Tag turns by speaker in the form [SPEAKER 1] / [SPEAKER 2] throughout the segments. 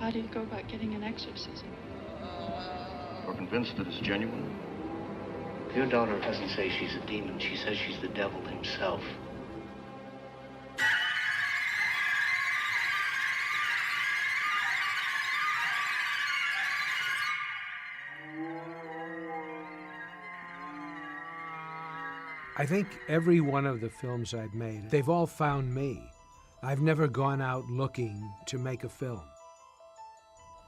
[SPEAKER 1] how do you go about getting an exorcism?
[SPEAKER 2] You're convinced that it's genuine?
[SPEAKER 3] Your daughter doesn't say she's a demon. She says she's the devil himself.
[SPEAKER 4] I think every one of the films I've made, they've all found me. I've never gone out looking to make a film.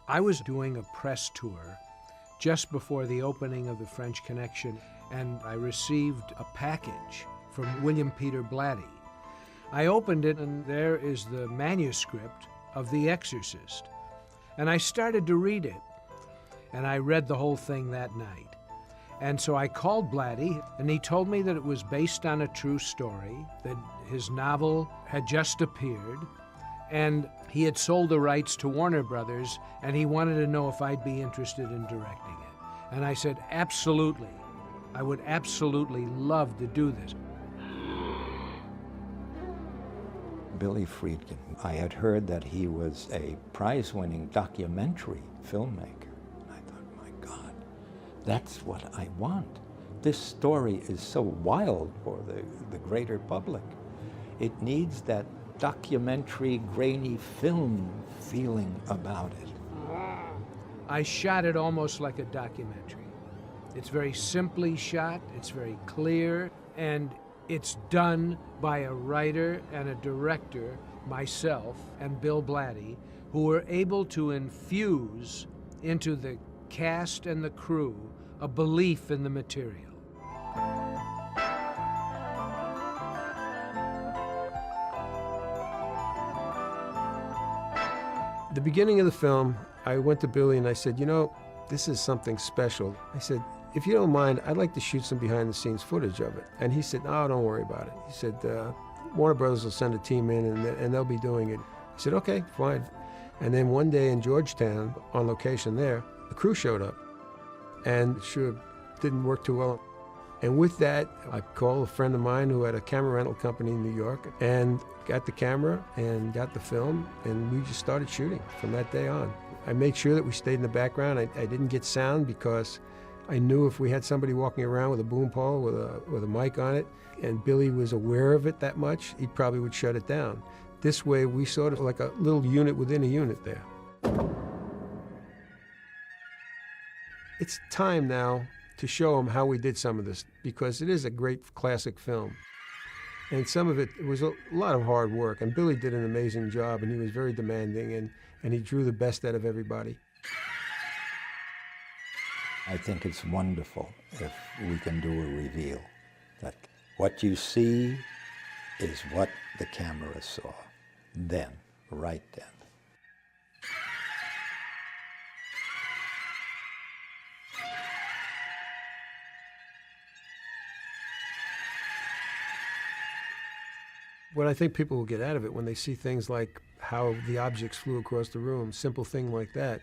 [SPEAKER 4] I was doing a press tour just before the opening of the French Connection, and I received a package from William Peter Blatty. I opened it, and there is the manuscript of The Exorcist. And I started to read it, and I read the whole thing that night. And so I called Blatty, and he told me that it was based on a true story, that his novel had just appeared, and he had sold the rights to Warner Brothers, and he wanted to know if I'd be interested in directing it. And I said, absolutely. I would absolutely love to do this.
[SPEAKER 5] Billy Friedkin, I had heard that he was a prize-winning documentary filmmaker. That's what I want. This story is so wild for the greater public. It needs that documentary, grainy film feeling about it.
[SPEAKER 4] I shot it almost like a documentary. It's very simply shot, it's very clear, and it's done by a writer and a director, myself and Bill Blatty, who were able to infuse into the cast and the crew a belief in the material.
[SPEAKER 6] At the beginning of the film, I went to Billy and I said, you know, this is something special. I said, if you don't mind, I'd like to shoot some behind-the-scenes footage of it. And he said, no, don't worry about it. He said, Warner Brothers will send a team in and they'll be doing it. I said, okay, fine. And then one day in Georgetown, on location there, the crew showed up, and sure didn't work too well. And with that, I called a friend of mine who had a camera rental company in New York and got the camera and got the film, and we just started shooting from that day on. I made sure that we stayed in the background. I didn't get sound because I knew if we had somebody walking around with a boom pole with a mic on it, and Billy was aware of it that much, he probably would shut it down. This way, we sort of like a little unit within a unit there. It's time now to show them how we did some of this, because it is a great classic film. And some of it was a lot of hard work, and Billy did an amazing job, and he was very demanding, and he drew the best out of everybody.
[SPEAKER 5] I think it's wonderful if we can do a reveal, that what you see is what the camera saw, then, right then.
[SPEAKER 6] What I think people will get out of it when they see things like how the objects flew across the room, simple thing like that,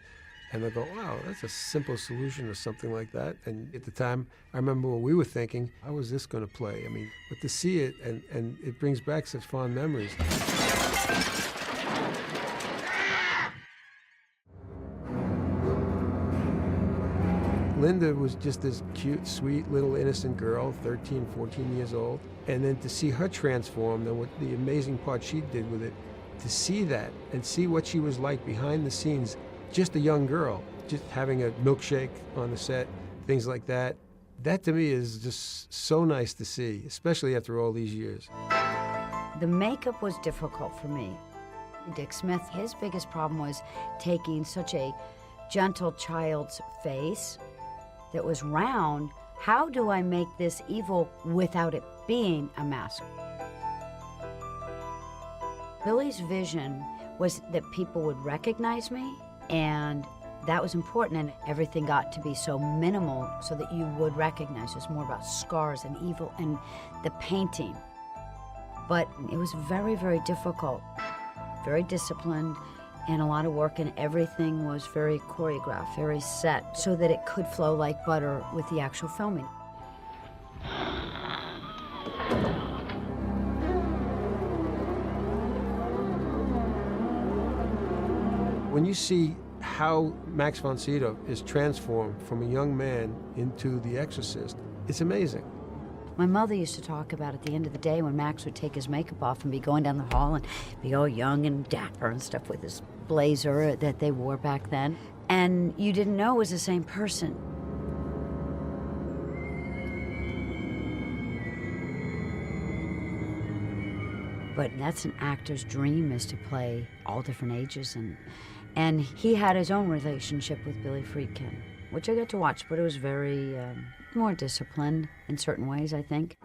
[SPEAKER 6] and they'll go, wow, that's a simple solution or something like that. And at the time, I remember what we were thinking, how is this going to play? I mean, but to see it, and it brings back such fond memories. Linda was just this cute, sweet, little innocent girl, 13, 14 years old. And then to see her transformed and what the amazing part she did with it, to see that and see what she was like behind the scenes, just a young girl, just having a milkshake on the set, things like that. That to me is just so nice to see, especially after all these years.
[SPEAKER 7] The makeup was difficult for me. Dick Smith, his biggest problem was taking such a gentle child's face that was round. How do I make this evil without it being a mask? Billy's vision was that people would recognize me, and that was important, and everything got to be so minimal so that you would recognize. It was more about scars and evil and the painting. But it was very, very difficult, very disciplined, and a lot of work, and everything was very choreographed, very set, so that it could flow like butter with the actual filming.
[SPEAKER 6] When you see how Max von Sydow is transformed from a young man into the Exorcist. It's amazing.
[SPEAKER 7] My mother used to talk about at the end of the day when Max would take his makeup off and be going down the hall and be all young and dapper and stuff with his blazer that they wore back then. And you didn't know it was the same person. But that's an actor's dream, is to play all different ages. And he had his own relationship with Billy Friedkin, which I got to watch, but it was very more disciplined in certain ways, I think.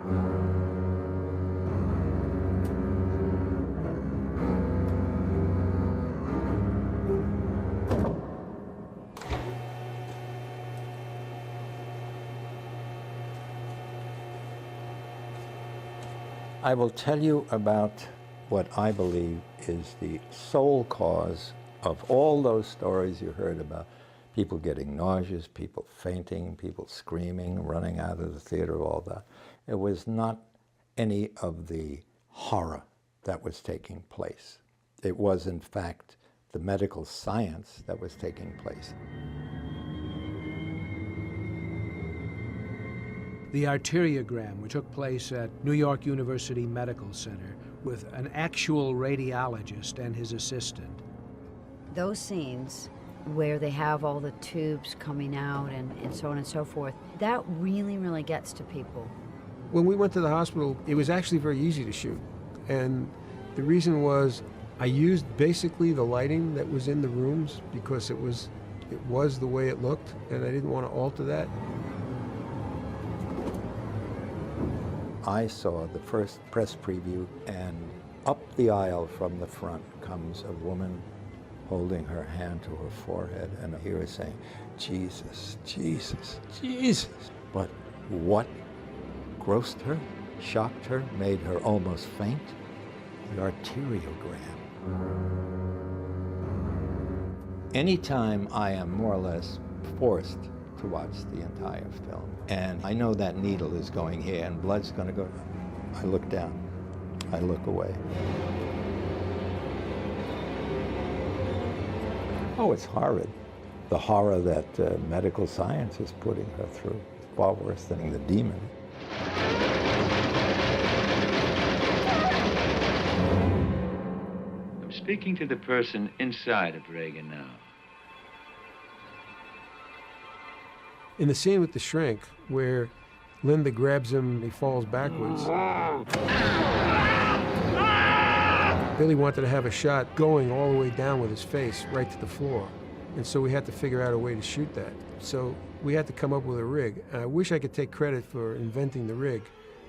[SPEAKER 5] I will tell you about what I believe is the sole cause of all those stories you heard about. People getting nauseous, people fainting, people screaming, running out of the theater, all that. It was not any of the horror that was taking place. It was, in fact, the medical science that was taking place.
[SPEAKER 4] The arteriogram, which took place at New York University Medical Center with an actual radiologist and his assistant.
[SPEAKER 7] Those scenes where they have all the tubes coming out and so on and so forth, that really, really gets to people.
[SPEAKER 6] When we went to the hospital, it was actually very easy to shoot. And the reason was I used basically the lighting that was in the rooms because it was the way it looked, and I didn't want to alter that.
[SPEAKER 5] I saw the first press preview, and up the aisle from the front comes a woman holding her hand to her forehead, and I hear her saying, "Jesus, Jesus, Jesus." But what grossed her, shocked her, made her almost faint? The arteriogram. Anytime I am more or less forced to watch the entire film, and I know that needle is going here and blood's going to go, I look down, I look away. Oh, it's horrid. The horror that medical science is putting her through, far worse than the demon.
[SPEAKER 8] I'm speaking to the person inside of Reagan now.
[SPEAKER 6] In the scene with the shrink, where Linda grabs him and he falls backwards, Billy wanted to have a shot going all the way down with his face right to the floor. And so we had to figure out a way to shoot that. So we had to come up with a rig. And I wish I could take credit for inventing the rig,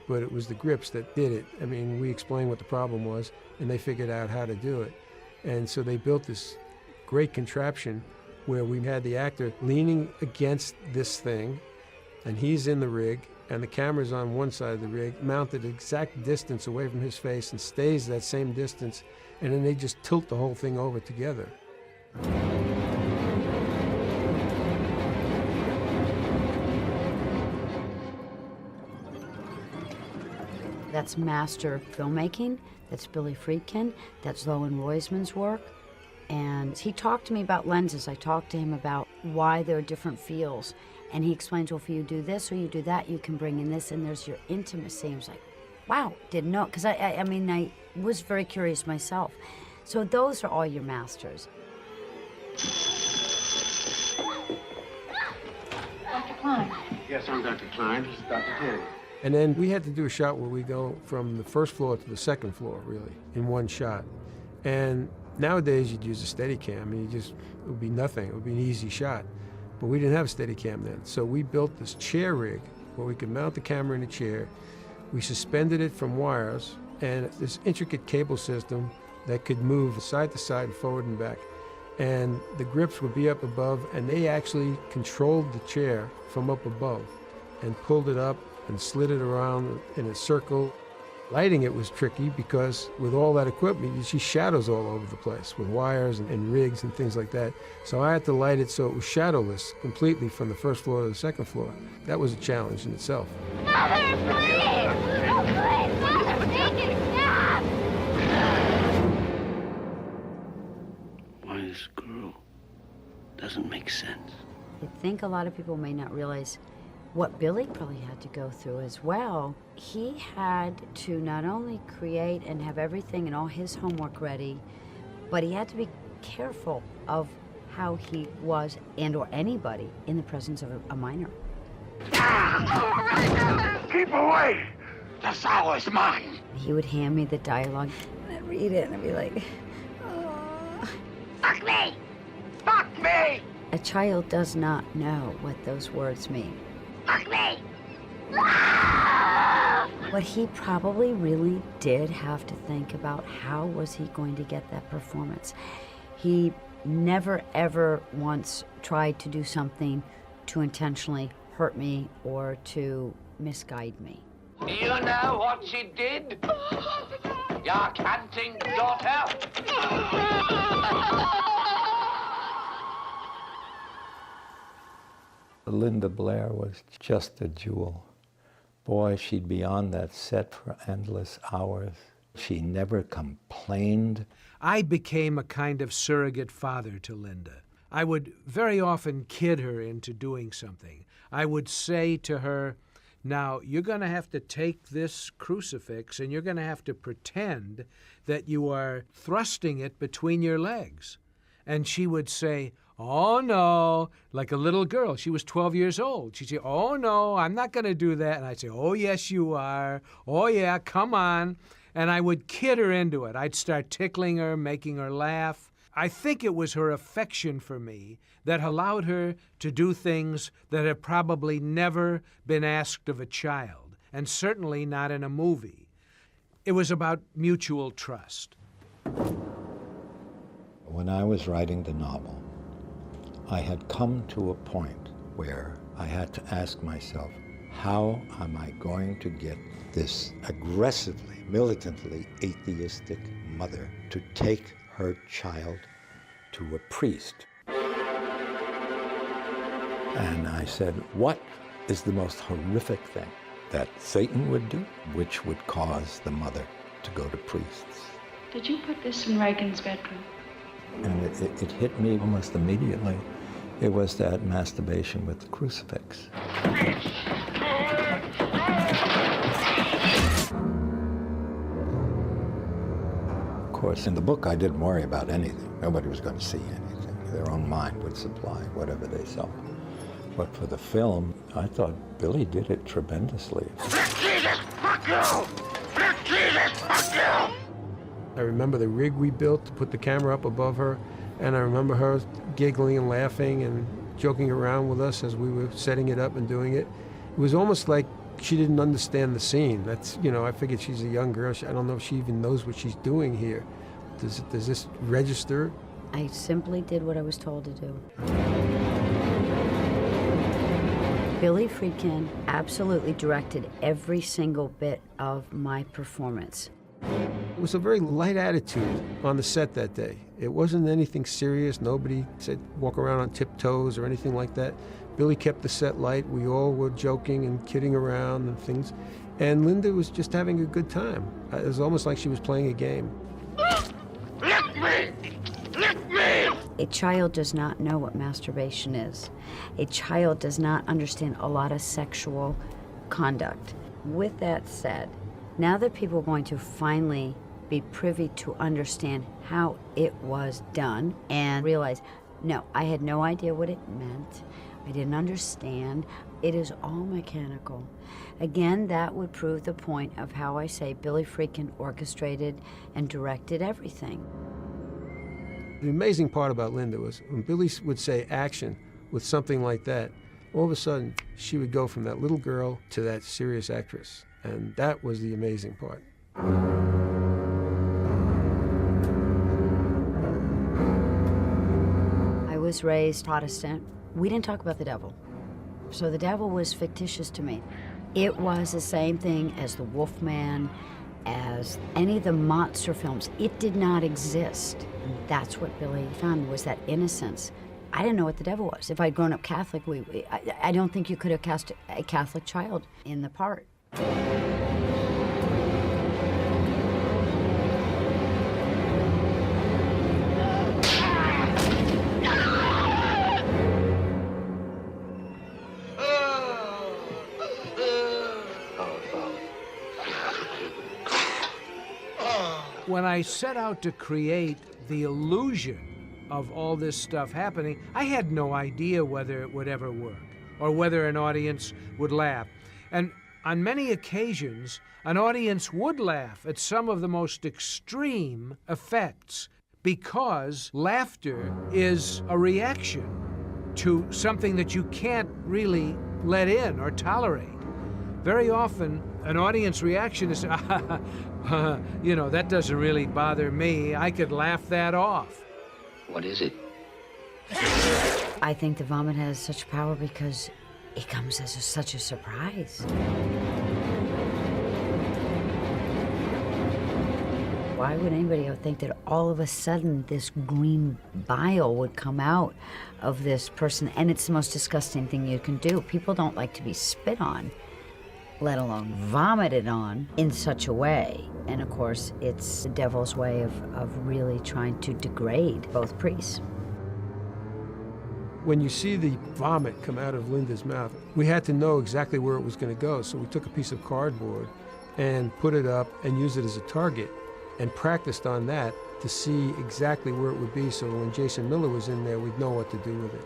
[SPEAKER 6] but it was the grips that did it. I mean, we explained what the problem was, and they figured out how to do it. And so they built this great contraption where we had the actor leaning against this thing, and he's in the rig, and the camera's on one side of the rig, mounted exact distance away from his face and stays that same distance, and then they just tilt the whole thing over together.
[SPEAKER 7] That's master filmmaking, that's Billy Friedkin, that's Lowen Roisman's work. And he talked to me about lenses. I talked to him about why there are different feels. And he explains, well, if you do this or you do that, you can bring in this, and there's your intimacy. I was like, wow, didn't know. Because I was very curious myself. So those are all your masters.
[SPEAKER 1] Dr. Klein.
[SPEAKER 3] Yes, I'm Dr. Klein. This is Dr. Terry.
[SPEAKER 6] And then we had to do a shot where we go from the first floor to the second floor, really, in one shot. And nowadays, you'd use a Steadicam, and it would be nothing. It would be an easy shot. But we didn't have a Steadicam then. So we built this chair rig where we could mount the camera in a chair. We suspended it from wires, and this intricate cable system that could move side to side, forward and back. And the grips would be up above, and they actually controlled the chair from up above and pulled it up and slid it around in a circle. Lighting it was tricky because with all that equipment, you see shadows all over the place with wires and rigs and things like that. So I had to light it so it was shadowless completely from the first floor to the second floor. That was a challenge in itself.
[SPEAKER 9] Mother, please! Oh, please, Mother, make it stop!
[SPEAKER 3] Why this girl? doesn't make sense.
[SPEAKER 7] I think a lot of people may not realize what Billy probably had to go through as well. He had to not only create and have everything and all his homework ready, but he had to be careful of how he was, and or anybody, in the presence of a minor.
[SPEAKER 9] Keep away! The sow is mine!
[SPEAKER 7] He would hand me the dialogue, and I'd read it, and I'd be like, oh.
[SPEAKER 9] Fuck me! Fuck me!
[SPEAKER 7] A child does not know what those words mean.
[SPEAKER 9] Fuck me!
[SPEAKER 7] But he probably really did have to think about how was he going to get that performance. He never, ever once tried to do something to intentionally hurt me or to misguide me.
[SPEAKER 10] You know what she did? Your canting daughter?
[SPEAKER 5] Linda Blair was just a jewel. Boy, she'd be on that set for endless hours. She never complained.
[SPEAKER 4] I became a kind of surrogate father to Linda. I would very often kid her into doing something. I would say to her, now, you're going to have to take this crucifix and you're going to have to pretend that you are thrusting it between your legs. And she would say, oh, no, like a little girl. She was 12 years old. She'd say, oh, no, I'm not going to do that. And I'd say, oh, yes, you are. Oh, yeah, come on. And I would kid her into it. I'd start tickling her, making her laugh. I think it was her affection for me that allowed her to do things that have probably never been asked of a child, and certainly not in a movie. It was about mutual trust.
[SPEAKER 5] When I was writing the novel, I had come to a point where I had to ask myself, how am I going to get this aggressively, militantly atheistic mother to take her child to a priest? And I said, what is the most horrific thing that Satan would do, which would cause the mother to go to priests?
[SPEAKER 1] Did you put this in Reagan's bedroom?
[SPEAKER 5] And it hit me almost immediately. It was that masturbation with the crucifix. Of course, in the book, I didn't worry about anything. Nobody was going to see anything. Their own mind would supply whatever they saw. But for the film, I thought Billy did it tremendously.
[SPEAKER 9] Jesus, fuck you! Jesus, fuck you!
[SPEAKER 6] I remember the rig we built to put the camera up above her, and I remember her giggling and laughing and joking around with us as we were setting it up and doing it. It was almost like she didn't understand the scene. That's, you know, I figured she's a young girl. I don't know if she even knows what she's doing here. Does this register?
[SPEAKER 7] I simply did what I was told to do. Billy Friedkin absolutely directed every single bit of my performance.
[SPEAKER 6] It was a very light attitude on the set that day. It wasn't anything serious. Nobody said walk around on tiptoes or anything like that. Billy kept the set light. We all were joking and kidding around and things. And Linda was just having a good time. It was almost like she was playing a game.
[SPEAKER 9] Lick me! Lick me!
[SPEAKER 7] A child does not know what masturbation is. A child does not understand a lot of sexual conduct. With that said, now that people are going to finally be privy to understand how it was done and realize, no, I had no idea what it meant. I didn't understand. It is all mechanical. Again, that would prove the point of how I say Billy Friedkin orchestrated and directed everything.
[SPEAKER 6] The amazing part about Linda was when Billy would say action with something like that, all of a sudden she would go from that little girl to that serious actress. And that was the amazing part.
[SPEAKER 7] I was raised Protestant. We didn't talk about the devil. So the devil was fictitious to me. It was the same thing as the Wolfman, as any of the monster films. It did not exist. And that's what Billy found, was that innocence. I didn't know what the devil was. If I'd grown up Catholic, I don't think you could have cast a Catholic child in the part.
[SPEAKER 4] When I set out to create the illusion of all this stuff happening, I had no idea whether it would ever work or whether an audience would laugh. And on many occasions, an audience would laugh at some of the most extreme effects because laughter is a reaction to something that you can't really let in or tolerate. Very often, an audience reaction is, you know, that doesn't really bother me. I could laugh that off.
[SPEAKER 3] What is it?
[SPEAKER 7] I think the vomit has such power because it comes as such a surprise. Why would anybody think that all of a sudden this green bile would come out of this person? And it's the most disgusting thing you can do. People don't like to be spit on, let alone vomited on in such a way. And of course, it's the devil's way of really trying to degrade both priests.
[SPEAKER 6] When you see the vomit come out of Linda's mouth, we had to know exactly where it was going to go. So we took a piece of cardboard and put it up and used it as a target and practiced on that to see exactly where it would be, so when Jason Miller was in there, we'd know what to do with it.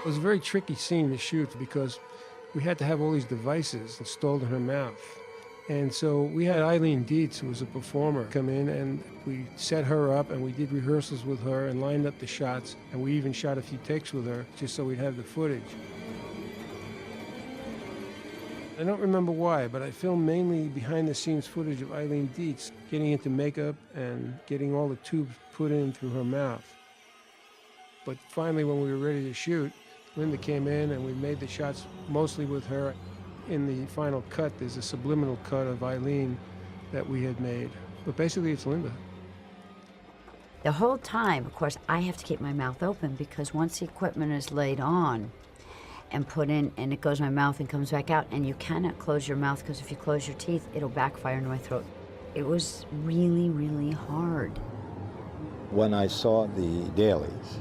[SPEAKER 6] It was a very tricky scene to shoot because we had to have all these devices installed in her mouth. And so we had Eileen Dietz, who was a performer, come in, and we set her up and we did rehearsals with her and lined up the shots, and we even shot a few takes with her just so we'd have the footage. I don't remember why, but I filmed mainly behind-the-scenes footage of Eileen Dietz getting into makeup and getting all the tubes put in through her mouth. But finally, when we were ready to shoot, Linda came in and we made the shots mostly with her. In the final cut, there's a subliminal cut of Eileen that we had made. But basically, it's Linda.
[SPEAKER 7] The whole time, of course, I have to keep my mouth open because once the equipment is laid on and put in, and it goes in my mouth and comes back out, and you cannot close your mouth because if you close your teeth, it'll backfire into my throat. It was really, really hard.
[SPEAKER 5] When I saw the dailies,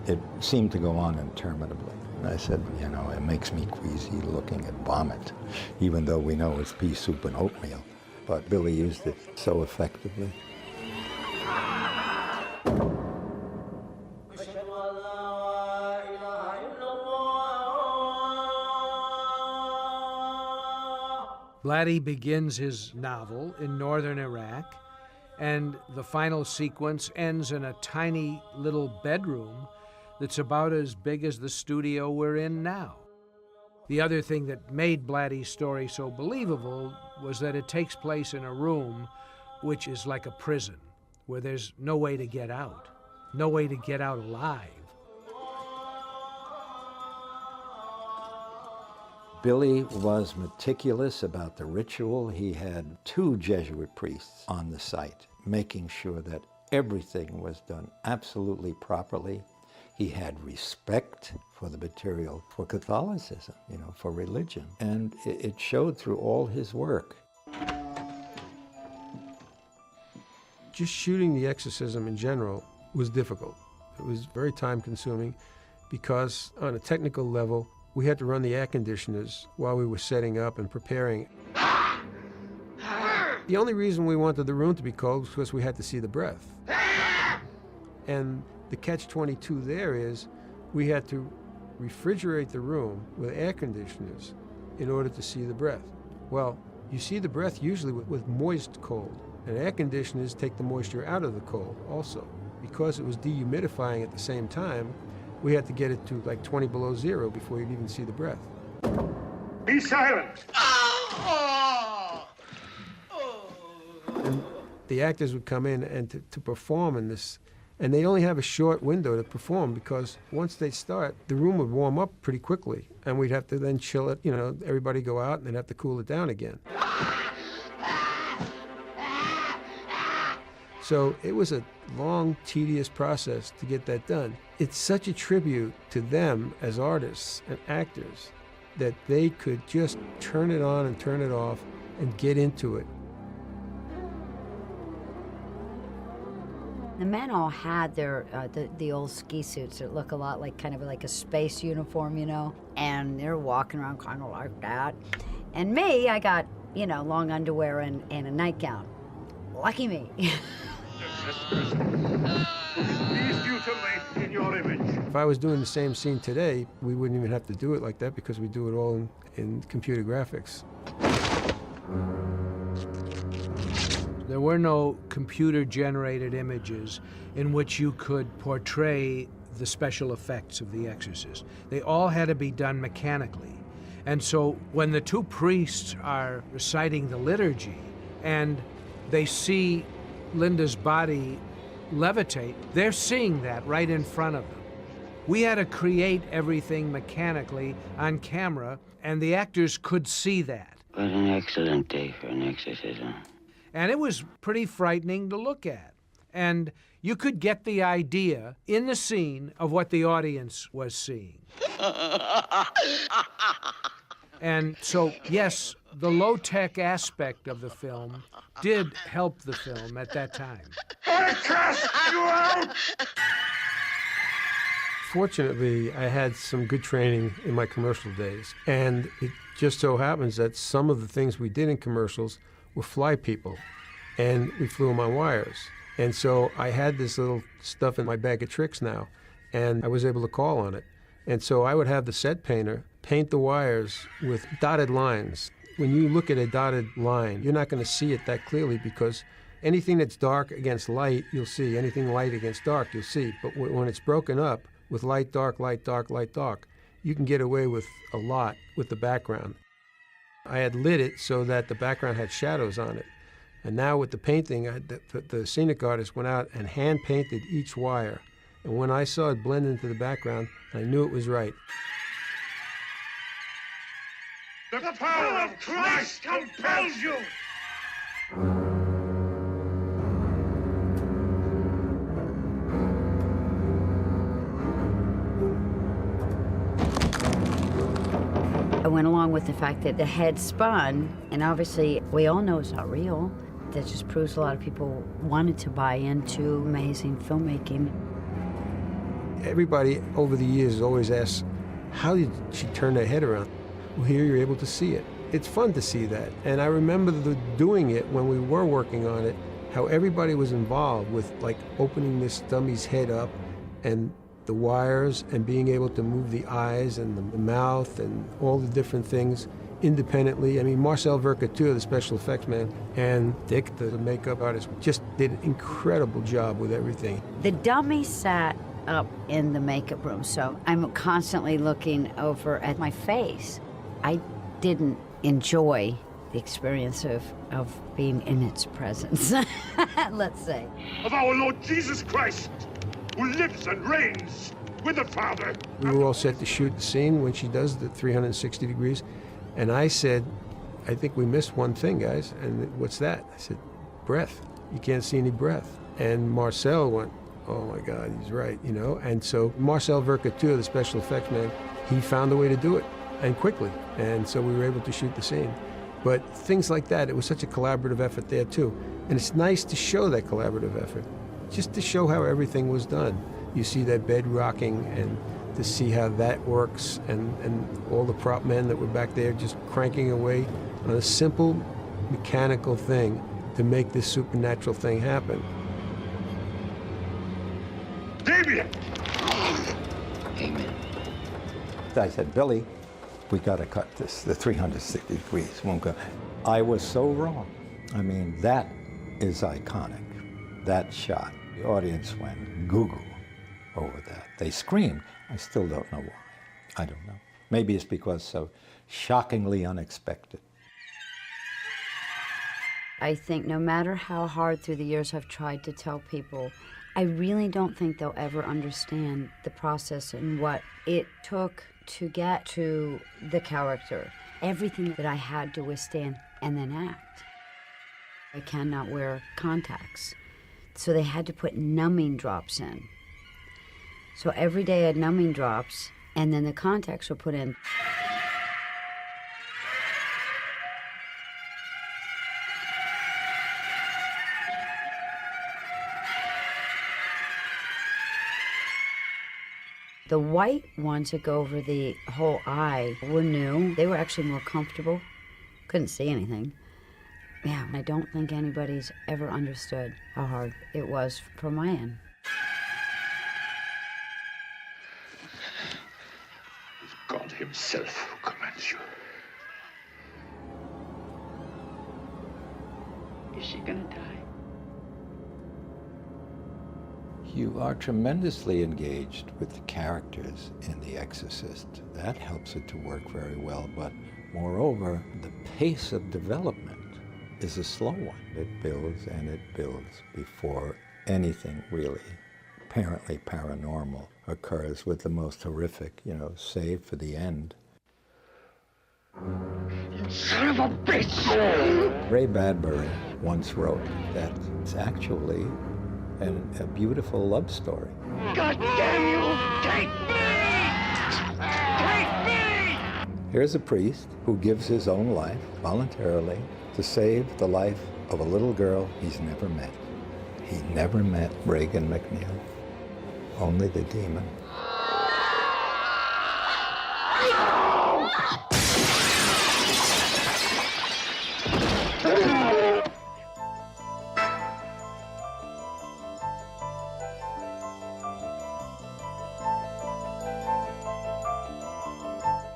[SPEAKER 5] it seemed to go on interminably. And I said, you know, it makes me queasy looking at vomit, even though we know it's pea soup and oatmeal. But Billy used it so effectively.
[SPEAKER 4] Blatty begins his novel in northern Iraq, and the final sequence ends in a tiny little bedroom that's about as big as the studio we're in now. The other thing that made Blatty's story so believable was that it takes place in a room which is like a prison, where there's no way to get out, no way to get out alive.
[SPEAKER 5] Billy was meticulous about the ritual. He had 2 Jesuit priests on the site, making sure that everything was done absolutely properly. He had respect for the material, for Catholicism, you know, for religion. And it showed through all his work.
[SPEAKER 6] Just shooting the exorcism in general was difficult. It was very time-consuming because on a technical level, we had to run the air conditioners while we were setting up and preparing. The only reason we wanted the room to be cold was because we had to see the breath. And the catch-22 there is we had to refrigerate the room with air conditioners in order to see the breath. Well, you see the breath usually with moist cold, and air conditioners take the moisture out of the cold also. Because it was dehumidifying at the same time, we had to get it to like 20 below zero before you'd even see the breath.
[SPEAKER 11] Be silent!
[SPEAKER 6] And the actors would come in and to perform in this, and they'd only have a short window to perform because once they start, the room would warm up pretty quickly, and we'd have to then chill it, you know, everybody go out and then have to cool it down again. So it was a long, tedious process to get that done. It's such a tribute to them as artists and actors that they could just turn it on and turn it off and get into it.
[SPEAKER 7] The men all had their the old ski suits that look a lot like kind of like a space uniform, you know, and they're walking around kind of like that. And me, I got, you know, long underwear and a nightgown. Lucky me.
[SPEAKER 11] Pleased you to make in your image.
[SPEAKER 6] If I was doing the same scene today, we wouldn't even have to do it like that because we do it all in computer graphics.
[SPEAKER 4] There were no computer-generated images in which you could portray the special effects of The Exorcist. They all had to be done mechanically. And so when the two priests are reciting the liturgy and they see Linda's body levitate, they're seeing that right in front of them. We had to create everything mechanically on camera, and the actors could see that.
[SPEAKER 12] What an excellent day for an exorcism.
[SPEAKER 4] And it was pretty frightening to look at. And you could get the idea in the scene of what the audience was seeing. And so, yes, the low-tech aspect of the film did help the film at that time.
[SPEAKER 11] I cast you out!
[SPEAKER 6] Fortunately, I had some good training in my commercial days. And it just so happens that some of the things we did in commercials were fly people, and we flew them on wires. And so I had this little stuff in my bag of tricks now, and I was able to call on it. And so I would have the set painter paint the wires with dotted lines. When you look at a dotted line, you're not going to see it that clearly because anything that's dark against light, you'll see. Anything light against dark, you'll see. But when it's broken up with light, dark, light, dark, light, dark, you can get away with a lot with the background. I had lit it so that the background had shadows on it. And now with the painting, the scenic artist went out and hand-painted each wire. And when I saw it blend into the background, I knew it was right.
[SPEAKER 11] The power of Christ compels you!
[SPEAKER 7] I went along with the fact that the head spun, and obviously we all know it's not real. That just proves a lot of people wanted to buy into amazing filmmaking.
[SPEAKER 6] Everybody over the years has always asked, how did she turn that head around? Well, here you're able to see it. It's fun to see that. And I remember doing it when we were working on it, how everybody was involved with like opening this dummy's head up and the wires and being able to move the eyes and the mouth and all the different things independently. I mean, Marcel Vercateur, the special effects man, and Dick, the makeup artist, just did an incredible job with everything.
[SPEAKER 7] The dummy sat up in the makeup room, so I'm constantly looking over at my face. I didn't enjoy the experience of being in its presence, let's say.
[SPEAKER 11] Of our Lord Jesus Christ, who lives and reigns with the Father.
[SPEAKER 6] We were all set to shoot the scene when she does the 360 degrees, and I said, I think we missed one thing, guys. And what's that? I said, breath. You can't see any breath. And Marcel went, oh my God, he's right, you know? And so Marcel Vercateur, the special effects man, he found a way to do it, and quickly. And so we were able to shoot the scene. But things like that, it was such a collaborative effort there too. And it's nice to show that collaborative effort, just to show how everything was done. You see that bed rocking and to see how that works, and all the prop men that were back there just cranking away on a simple mechanical thing to make this supernatural thing happen.
[SPEAKER 11] Damien!
[SPEAKER 12] Amen.
[SPEAKER 5] I said, Billy, we got to cut this, the 360 degrees won't go. I was so wrong. I mean, that is iconic, that shot. The audience went goo-goo over that. They screamed. I still don't know why. I don't know. Maybe it's because so shockingly unexpected.
[SPEAKER 7] I think no matter how hard through the years I've tried to tell people, I really don't think they'll ever understand the process and what it took to get to the character. Everything that I had to withstand and then act. I cannot wear contacts. So they had to put numbing drops in. So every day I had numbing drops, and then the contacts were put in. The white ones that go over the whole eye were new. They were actually more comfortable. Couldn't see anything. Yeah, I don't think anybody's ever understood how hard it was for my end.
[SPEAKER 11] It's God himself who commands you.
[SPEAKER 1] Is she gonna die?
[SPEAKER 5] You are tremendously engaged with the characters in The Exorcist. That helps it to work very well, but moreover, the pace of development is a slow one. It builds and it builds before anything really apparently paranormal occurs, with the most horrific, save for the end.
[SPEAKER 11] You son of a bitch!
[SPEAKER 5] Ray Bradbury once wrote that it's actually a beautiful love story.
[SPEAKER 11] God damn you! Take me! Take me!
[SPEAKER 5] Here's a priest who gives his own life voluntarily to save the life of a little girl he's never met. He never met Reagan McNeil, only the demon.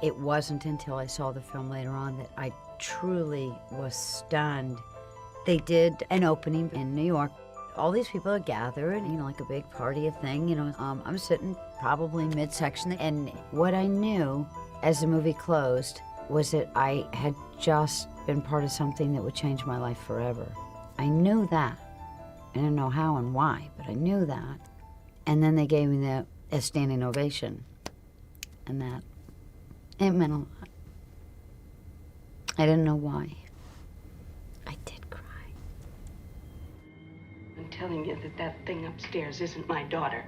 [SPEAKER 7] It wasn't until I saw the film later on that I truly was stunned. They did an opening in New York. All these people are gathered, like a big party thing, I'm sitting probably midsection, and what I knew as the movie closed was that I had just been part of something that would change my life forever. I knew that. I didn't know how and why, but I knew that. And then they gave me a standing ovation, and that it meant a lot. I didn't know why. I did cry.
[SPEAKER 1] I'm telling you that thing upstairs isn't my daughter.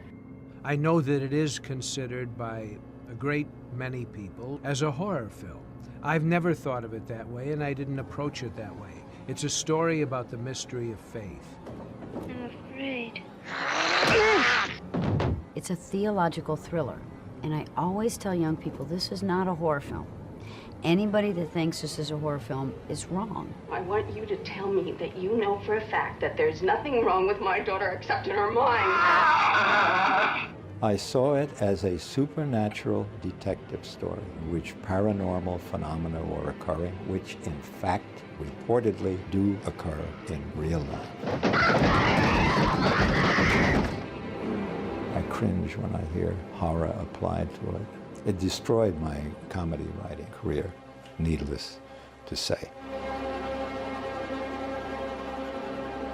[SPEAKER 4] I know that it is considered by a great many people as a horror film. I've never thought of it that way, and I didn't approach it that way. It's a story about the mystery of faith.
[SPEAKER 9] I'm afraid.
[SPEAKER 7] It's a theological thriller, and I always tell young people this is not a horror film. Anybody that thinks this is a horror film is wrong.
[SPEAKER 1] I want you to tell me that you know for a fact that there's nothing wrong with my daughter except in her mind.
[SPEAKER 5] I saw it as a supernatural detective story in which paranormal phenomena were occurring, which in fact reportedly do occur in real life. I cringe when I hear horror applied to it. It destroyed my comedy writing career, needless to say.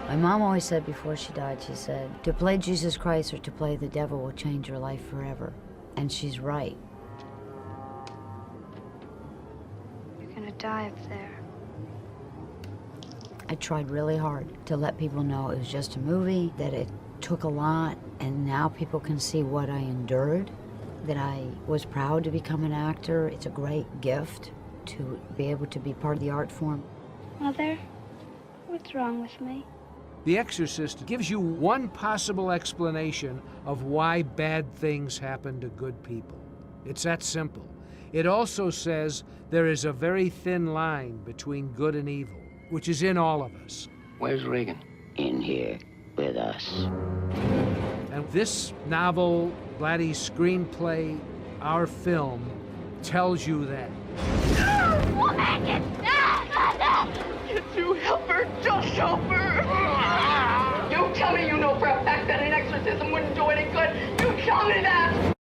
[SPEAKER 7] My mom always said before she died, she said, to play Jesus Christ or to play the devil will change your life forever. And she's right.
[SPEAKER 9] You're gonna die up there.
[SPEAKER 7] I tried really hard to let people know it was just a movie, that it took a lot, and now people can see what I endured, that I was proud to become an actor. It's a great gift to be able to be part of the art form.
[SPEAKER 9] Mother, what's wrong with me?
[SPEAKER 4] The Exorcist gives you one possible explanation of why bad things happen to good people. It's that simple. It also says there is a very thin line between good and evil, which is in all of us.
[SPEAKER 3] Where's Reagan?
[SPEAKER 12] In here with us.
[SPEAKER 4] And this novel, Blatty's screenplay, our film, tells you that.
[SPEAKER 1] Can't you help her? Just help her! You tell me you know for a fact that an exorcism wouldn't do any good. You tell me that!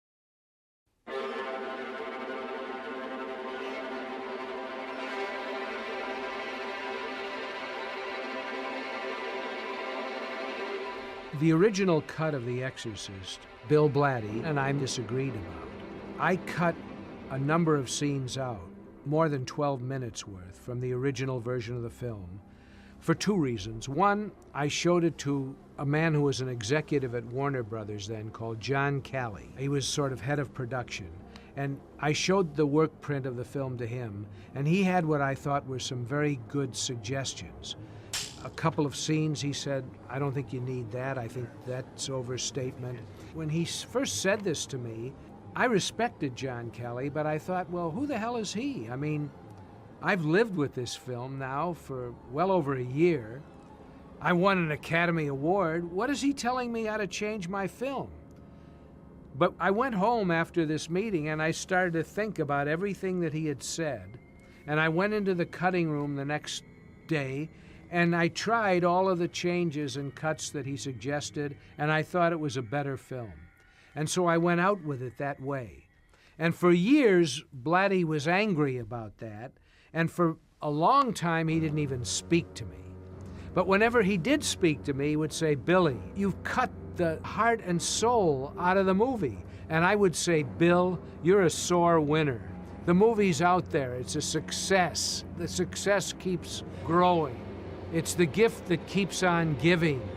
[SPEAKER 4] The original cut of The Exorcist, Bill Blatty and I disagreed about. I cut a number of scenes out, more than 12 minutes worth, from the original version of the film, for two reasons. One, I showed it to a man who was an executive at Warner Brothers then, called John Calley. He was sort of head of production. And I showed the work print of the film to him, and he had what I thought were some very good suggestions. A couple of scenes, he said, I don't think you need that. I think that's overstatement. When he first said this to me, I respected John Kelly, but I thought, well, who the hell is he? I mean, I've lived with this film now for well over a year. I won an Academy Award. What is he telling me how to change my film? But I went home after this meeting and I started to think about everything that he had said. And I went into the cutting room the next day and I tried all of the changes and cuts that he suggested, and I thought it was a better film. And so I went out with it that way. And for years, Blatty was angry about that, and for a long time he didn't even speak to me. But whenever he did speak to me, he would say, "Billy, you've cut the heart and soul out of the movie." And I would say, "Bill, you're a sore winner. The movie's out there. It's a success. The success keeps growing. It's the gift that keeps on giving,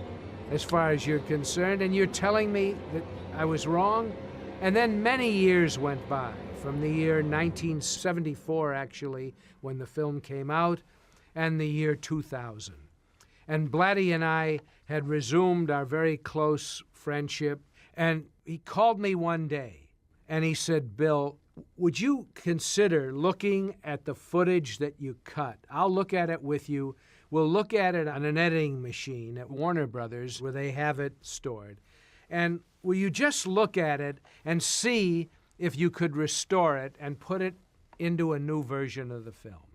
[SPEAKER 4] as far as you're concerned, and you're telling me that I was wrong?" And then many years went by, from the year 1974, actually, when the film came out, and the year 2000. And Blatty and I had resumed our very close friendship, and he called me one day, and he said, "Bill, would you consider looking at the footage that you cut? I'll look at it with you. We'll look at it on an editing machine at Warner Brothers, where they have it stored. And will you just look at it and see if you could restore it and put it into a new version of the film?"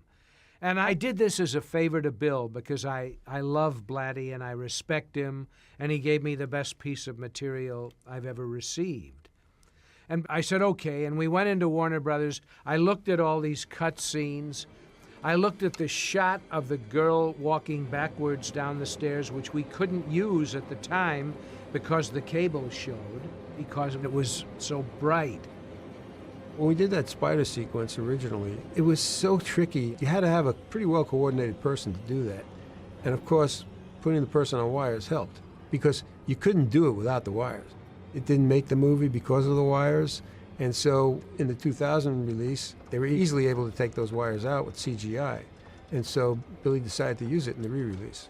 [SPEAKER 4] And I did this as a favor to Bill because I love Blatty and I respect him, and he gave me the best piece of material I've ever received. And I said, okay, and we went into Warner Brothers. I looked at all these cut scenes. I looked at the shot of the girl walking backwards down the stairs, which we couldn't use at the time because the cable showed, because it was so bright.
[SPEAKER 6] When we did that spider sequence originally, it was so tricky. You had to have a pretty well-coordinated person to do that. And of course, putting the person on wires helped, because you couldn't do it without the wires. It didn't make the movie because of the wires. And so in the 2000 release, they were easily able to take those wires out with CGI. And so Billy decided to use it in the re-release.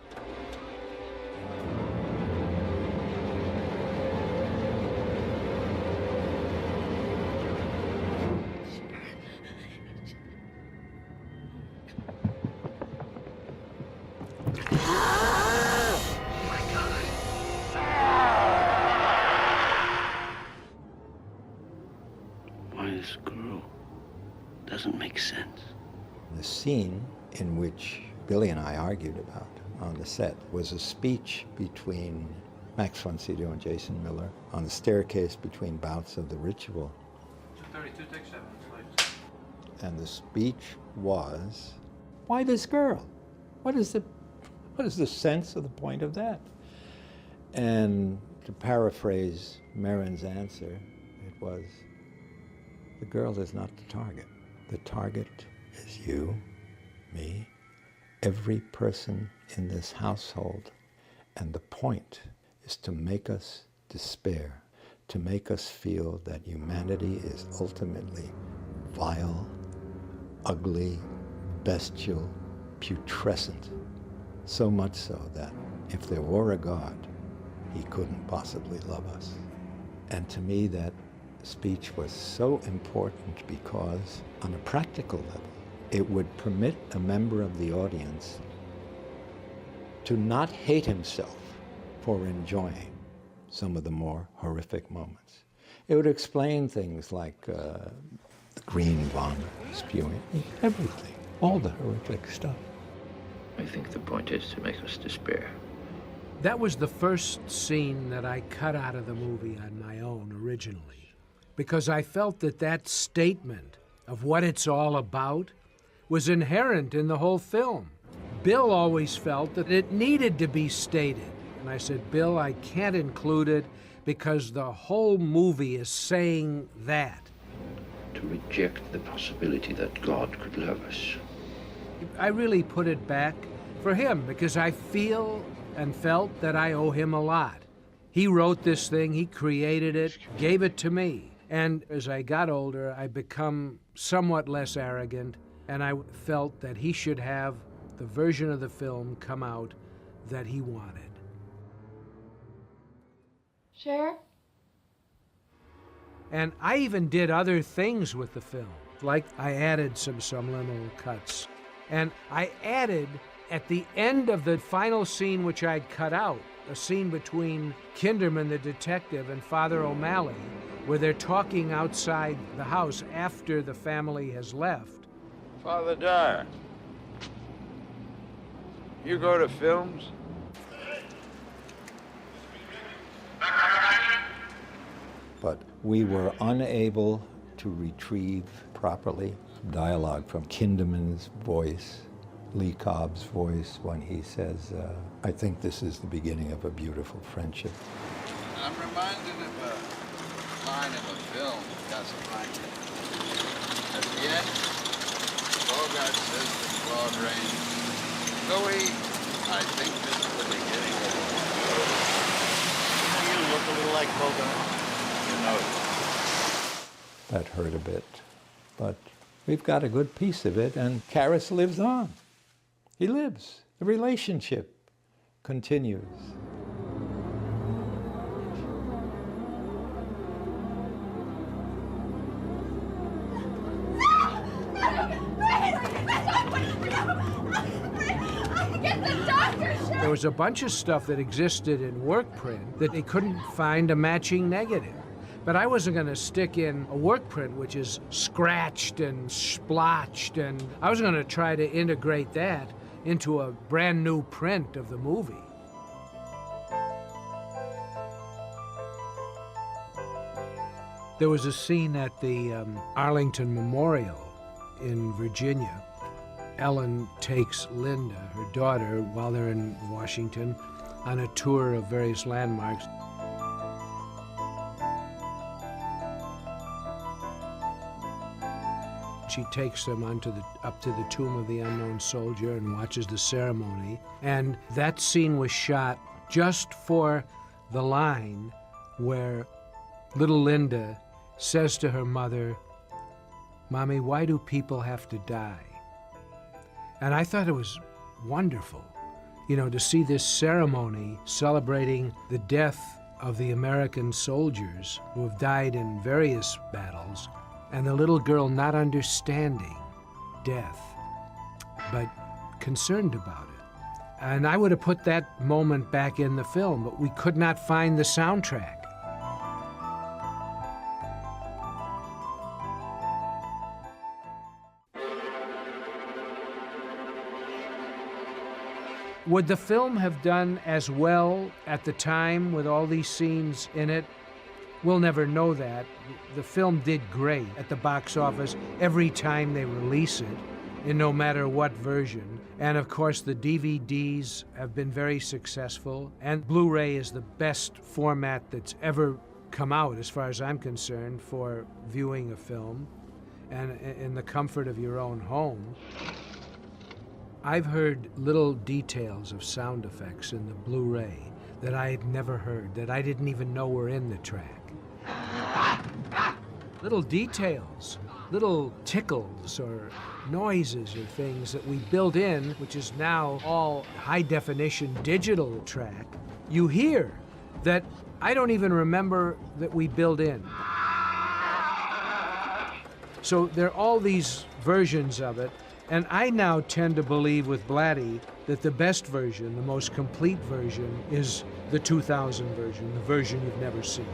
[SPEAKER 5] The scene in which Billy and I argued about on the set was a speech between Max von Sydow and Jason Miller on the staircase between bouts of the ritual.
[SPEAKER 4] 232, take 7, please.
[SPEAKER 5] And the speech was, "Why this girl? What is the sense of the point of that?" And to paraphrase Marin's answer, it was, "The girl is not the target. The target is you, me, every person in this household. And the point is to make us despair, to make us feel that humanity is ultimately vile, ugly, bestial, putrescent. So much so that if there were a God, he couldn't possibly love us." And to me, that speech was so important because, on a practical level, it would permit a member of the audience to not hate himself for enjoying some of the more horrific moments. It would explain things like the green vomit spewing, everything, all the horrific stuff.
[SPEAKER 13] I think the point is to make us despair.
[SPEAKER 4] That was the first scene that I cut out of the movie on my own originally, because I felt that that statement of what it's all about was inherent in the whole film. Bill always felt that it needed to be stated. And I said, "Bill, I can't include it because the whole movie is saying that."
[SPEAKER 13] To reject the possibility that God could love us.
[SPEAKER 4] I really put it back for him because I feel and felt that I owe him a lot. He wrote this thing, he created it, gave it to me. And as I got older, I become somewhat less arrogant, and I felt that he should have the version of the film come out that he wanted.
[SPEAKER 1] Cher?
[SPEAKER 4] And I even did other things with the film. Like I added some subliminal cuts. And I added, at the end of the final scene which I'd cut out, a scene between Kinderman, the detective, and Father O'Malley, where they're talking outside the house after the family has left.
[SPEAKER 14] Father Dyer, you go to films?
[SPEAKER 5] But we were unable to retrieve properly dialogue from Kinderman's voice, Lee Cobb's voice, when he says, I think this is the beginning of a beautiful friendship.
[SPEAKER 14] I'm reminded of a line of a film, Casablanca. At the end, Bogart says to Claude Rains, Louis, I think this is the beginning of a...
[SPEAKER 3] You look a little like Bogart.
[SPEAKER 14] You know.
[SPEAKER 5] That hurt a bit, but we've got a good piece of it, and Karras lives on. He lives. The relationship continues.
[SPEAKER 4] There was a bunch of stuff that existed in work print that they couldn't find a matching negative. But I wasn't going to stick in a work print which is scratched and splotched, and I was going to try to integrate that into a brand new print of the movie. There was a scene at the Arlington Memorial in Virginia. Ellen takes Linda, her daughter, while they're in Washington, on a tour of various landmarks. She takes them up to the tomb of the unknown soldier and watches the ceremony. And that scene was shot just for the line where little Linda says to her mother, "Mommy, why do people have to die?" And I thought it was wonderful, you know, to see this ceremony celebrating the death of the American soldiers who have died in various battles, and the little girl not understanding death, but concerned about it. And I would have put that moment back in the film, but we could not find the soundtrack. Would the film have done as well at the time with all these scenes in it? We'll never know that. The film did great at the box office every time they release it, in no matter what version. And of course, the DVDs have been very successful, and Blu-ray is the best format that's ever come out, as far as I'm concerned, for viewing a film, and in the comfort of your own home. I've heard little details of sound effects in the Blu-ray that I had never heard, that I didn't even know were in the track. Little details, little tickles or noises or things that we built in, which is now all high-definition digital track, you hear that I don't even remember that we built in. So there are all these versions of it, and I now tend to believe with Blatty that the best version, the most complete version, is the 2000 version, the version you've never seen.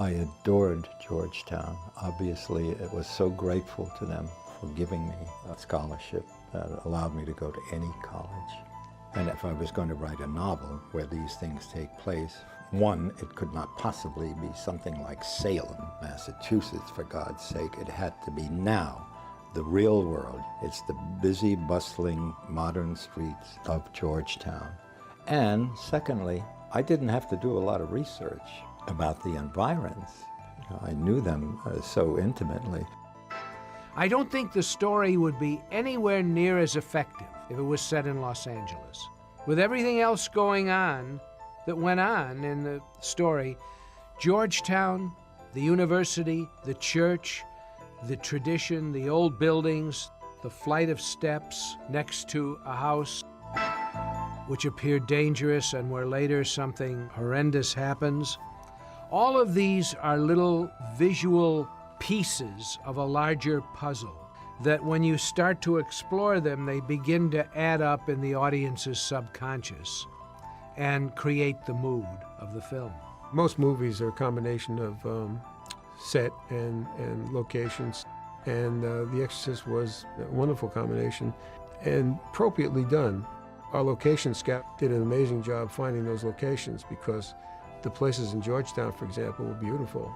[SPEAKER 5] I adored Georgetown. Obviously, it was so grateful to them for giving me a scholarship that allowed me to go to any college. And if I was going to write a novel where these things take place, one, it could not possibly be something like Salem, Massachusetts, for God's sake. It had to be now, the real world. It's the busy, bustling, modern streets of Georgetown. And secondly, I didn't have to do a lot of research about the environs. I knew them so intimately.
[SPEAKER 4] I don't think the story would be anywhere near as effective if it was set in Los Angeles. With everything else going on that went on in the story, Georgetown, the university, the church, the tradition, the old buildings, the flight of steps next to a house which appeared dangerous and where later something horrendous happens. All of these are little visual pieces of a larger puzzle that when you start to explore them, they begin to add up in the audience's subconscious and create the mood of the film.
[SPEAKER 6] Most movies are a combination of set and locations, and The Exorcist was a wonderful combination and appropriately done. Our location scout did an amazing job finding those locations because the places in Georgetown, for example, were beautiful.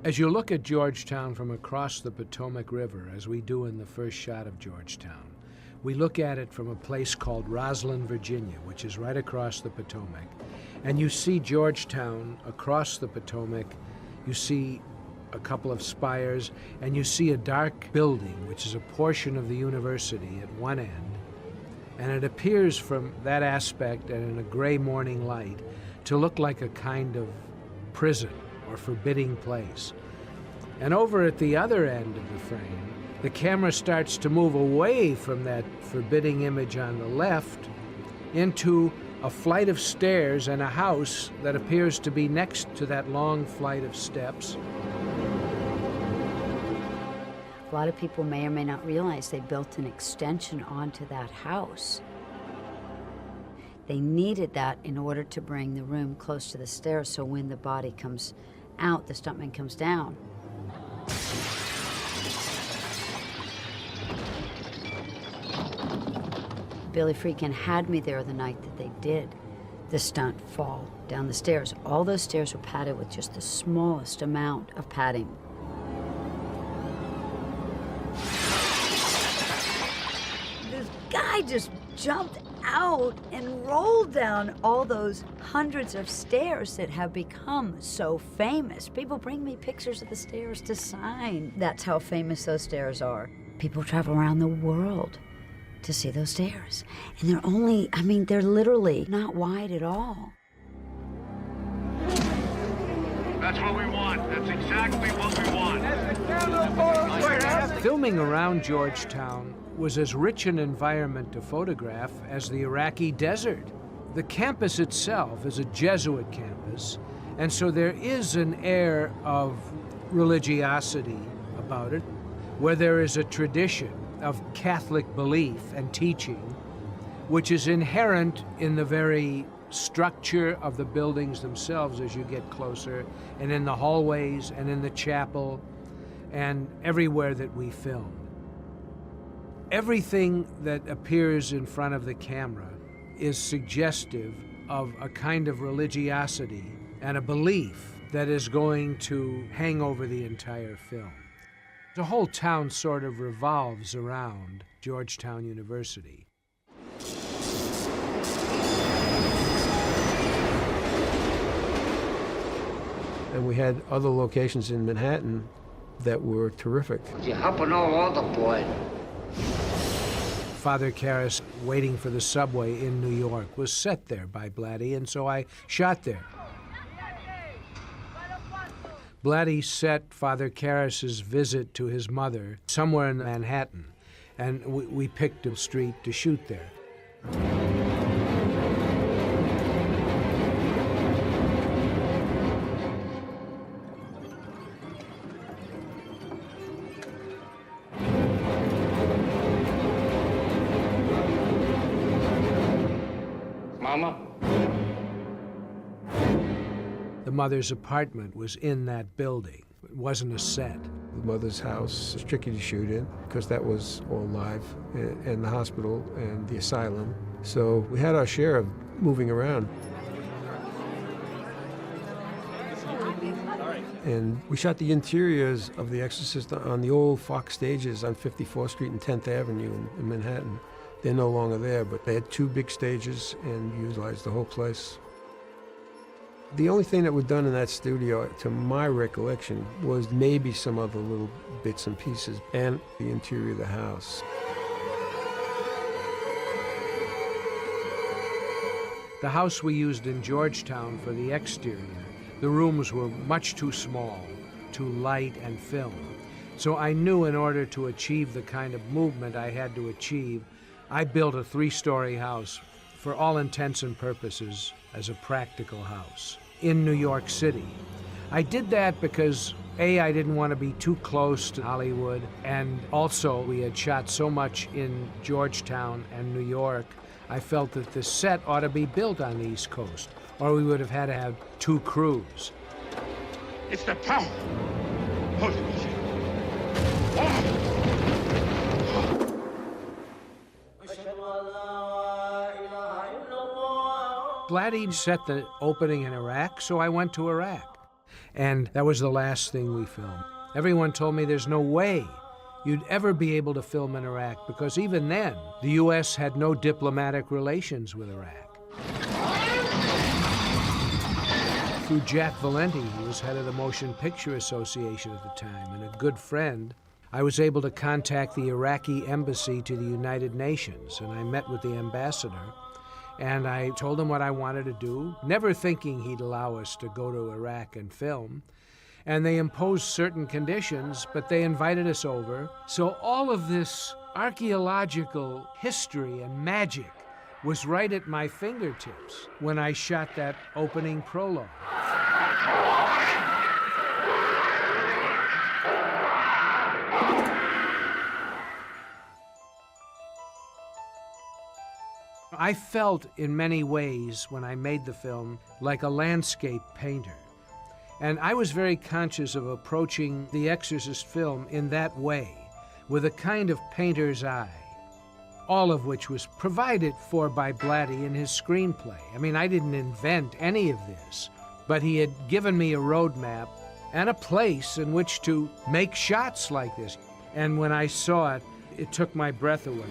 [SPEAKER 4] As you look at Georgetown from across the Potomac River, as we do in the first shot of Georgetown, we look at it from a place called Roslyn, Virginia, which is right across the Potomac. And you see Georgetown across the Potomac. You see a couple of spires, and you see a dark building, which is a portion of the university at one end. And it appears from that aspect and in a gray morning light to look like a kind of prison or forbidding place. And over at the other end of the frame, the camera starts to move away from that forbidding image on the left into a flight of stairs and a house that appears to be next to that long flight of steps.
[SPEAKER 7] A lot of people may or may not realize they built an extension onto that house. They needed that in order to bring the room close to the stairs so when the body comes out, the stuntman comes down. Billy Friedkin had me there the night that they did the stunt fall down the stairs. All those stairs were padded with just the smallest amount of padding. This guy just jumped out and rolled down all those hundreds of stairs that have become so famous. People bring me pictures of the stairs to sign. That's how famous those stairs are. People travel around the world to see those stairs. And they're only, I mean, they're literally not wide at all.
[SPEAKER 11] That's what we want. That's exactly what we want.
[SPEAKER 4] Filming around Georgetown was as rich an environment to photograph as the Iraqi desert. The campus itself is a Jesuit campus, and so there is an air of religiosity about it, where there is a tradition of Catholic belief and teaching, which is inherent in the very structure of the buildings themselves as you get closer, and in the hallways and in the chapel and everywhere that we film. Everything that appears in front of the camera is suggestive of a kind of religiosity and a belief that is going to hang over the entire film. The whole town sort of revolves around Georgetown University.
[SPEAKER 6] And we had other locations in Manhattan that were terrific.
[SPEAKER 3] You're hopping all overboard.
[SPEAKER 4] Father Karras, Waiting for the Subway in New York, was set there by Blatty, and so I shot there. Blatty set Father Karras' visit to his mother somewhere in Manhattan, and we picked a street to shoot there.
[SPEAKER 3] Mama?
[SPEAKER 4] The mother's apartment was in that building. It wasn't a set.
[SPEAKER 6] The mother's house was tricky to shoot in because that was all live, and the hospital and the asylum. So we had our share of moving around. And we shot the interiors of The Exorcist on the old Fox stages on 54th Street and 10th Avenue in Manhattan. They're no longer there, but they had 2 big stages and utilized the whole place. The only thing that was done in that studio, to my recollection, was maybe some other little bits and pieces and the interior of the house.
[SPEAKER 4] The house we used in Georgetown for the exterior, the rooms were much too small to light and film. So I knew in order to achieve the kind of movement I had to achieve, I built a 3-story house, for all intents and purposes, as a practical house in New York City. I did that because, A, I didn't want to be too close to Hollywood, and also we had shot so much in Georgetown and New York, I felt that the set ought to be built on the East Coast, or we would have had to have 2 crews.
[SPEAKER 11] It's the power. Hold it.
[SPEAKER 4] Blatty set the opening in Iraq, so I went to Iraq. And that was the last thing we filmed. Everyone told me there's no way you'd ever be able to film in Iraq, because even then, the U.S. had no diplomatic relations with Iraq. Through Jack Valenti, who was head of the Motion Picture Association at the time, and a good friend, I was able to contact the Iraqi embassy to the United Nations, and I met with the ambassador, and I told him what I wanted to do, never thinking he'd allow us to go to Iraq and film. And they imposed certain conditions, but they invited us over. So all of this archaeological history and magic was right at my fingertips when I shot that opening prologue. I felt in many ways when I made the film like a landscape painter. And I was very conscious of approaching the Exorcist film in that way, with a kind of painter's eye, all of which was provided for by Blatty in his screenplay. I mean, I didn't invent any of this, but he had given me a roadmap and a place in which to make shots like this. And when I saw it, it took my breath away.